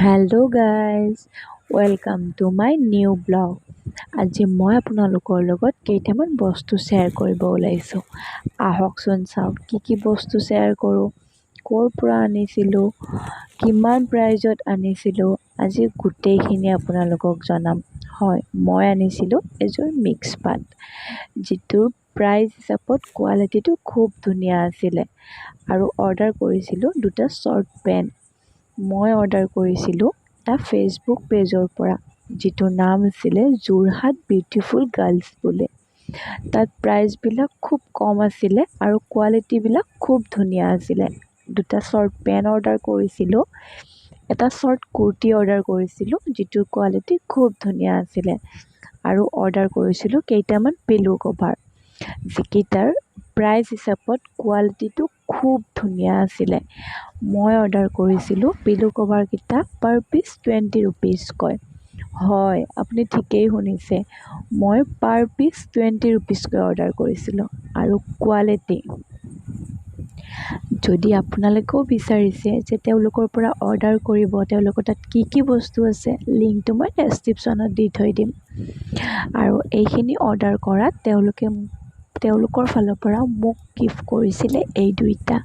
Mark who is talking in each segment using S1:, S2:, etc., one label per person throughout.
S1: Hello' guys, welcome to my new blog. আজি মই আপোনালোকৰ লগত কেইটামান বস্তু শ্বেয়াৰ কৰিব ওলাইছোঁ। আহকচোন চাওক কি বস্তু শ্বেয়াৰ কৰোঁ, ক'ৰ পৰা আনিছিলোঁ, কিমান প্ৰাইজত আনিছিলোঁ, আজি গোটেইখিনি আপোনালোকক জনাম। হয়, মই আনিছিলোঁ এযোৰ মিক্স পাট, যিটোৰ প্ৰাইজ হিচাপত কোৱালিটিটো খুব ধুনীয়া আছিলে আৰু অৰ্ডাৰ কৰিছিলোঁ দুটা শ্বৰ্ট পেণ্ট। মই অৰ্ডাৰ কৰিছিলোঁ এটা ফেচবুক পেজৰ পৰা, যিটোৰ নাম আছিলে যোৰহাট বিউটিফুল গাৰ্লছ বুলি। তাত প্ৰাইচবিলাক খুব কম আছিলে আৰু কোৱালিটিবিলাক খুব ধুনীয়া আছিলে। দুটা শ্বৰ্ট পেণ্ট অৰ্ডাৰ কৰিছিলোঁ, এটা শ্বৰ্ট কুৰ্তি অৰ্ডাৰ কৰিছিলোঁ, যিটোৰ কোৱালিটি খুব ধুনীয়া আছিলে আৰু অৰ্ডাৰ কৰিছিলোঁ কেইটামান পিলো কভাৰ, যিকেইটাৰ প্ৰাইচ হিচাপত কোৱালিটিটো খুব ধুনীয়া আছিলে। মই অৰ্ডাৰ কৰিছিলোঁ পিলো কভাৰকেইটা পাৰ পিচ 20 ৰুপিজকৈ। হয়, আপুনি ঠিকেই শুনিছে, মই পাৰ পিচ 20 ৰুপিজকৈ অৰ্ডাৰ কৰিছিলোঁ। আৰু কোৱালিটি, যদি আপোনালোকেও বিচাৰিছে যে তেওঁলোকৰ পৰা অৰ্ডাৰ কৰিব, তেওঁলোকৰ তাত কি বস্তু আছে, লিংকটো মই ডেছক্ৰিপশ্যনত দি থৈ দিম। আৰু এইখিনি অৰ্ডাৰ কৰাত তেওঁলোকৰ ফালৰ পৰা মোক গিফ্ট কৰিছিলে এই দুইটা।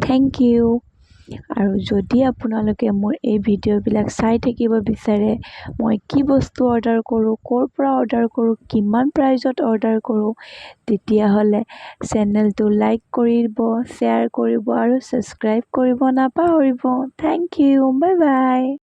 S1: Thank you. আৰু যদি আপোনালোকে মোৰ এই ভিডিঅ'বিলাক চাই থাকিব বিচাৰে, মই কি বস্তু অৰ্ডাৰ কৰোঁ, ক'ৰ পৰা অৰ্ডাৰ কৰোঁ, কিমান প্ৰাইজত অৰ্ডাৰ কৰোঁ, তেতিয়াহ'লে চেনেলটো লাইক কৰিব, শ্বেয়াৰ কৰিব আৰু ছাবস্ক্ৰাইব কৰিব নাপাহৰিব। Thank you, bye by.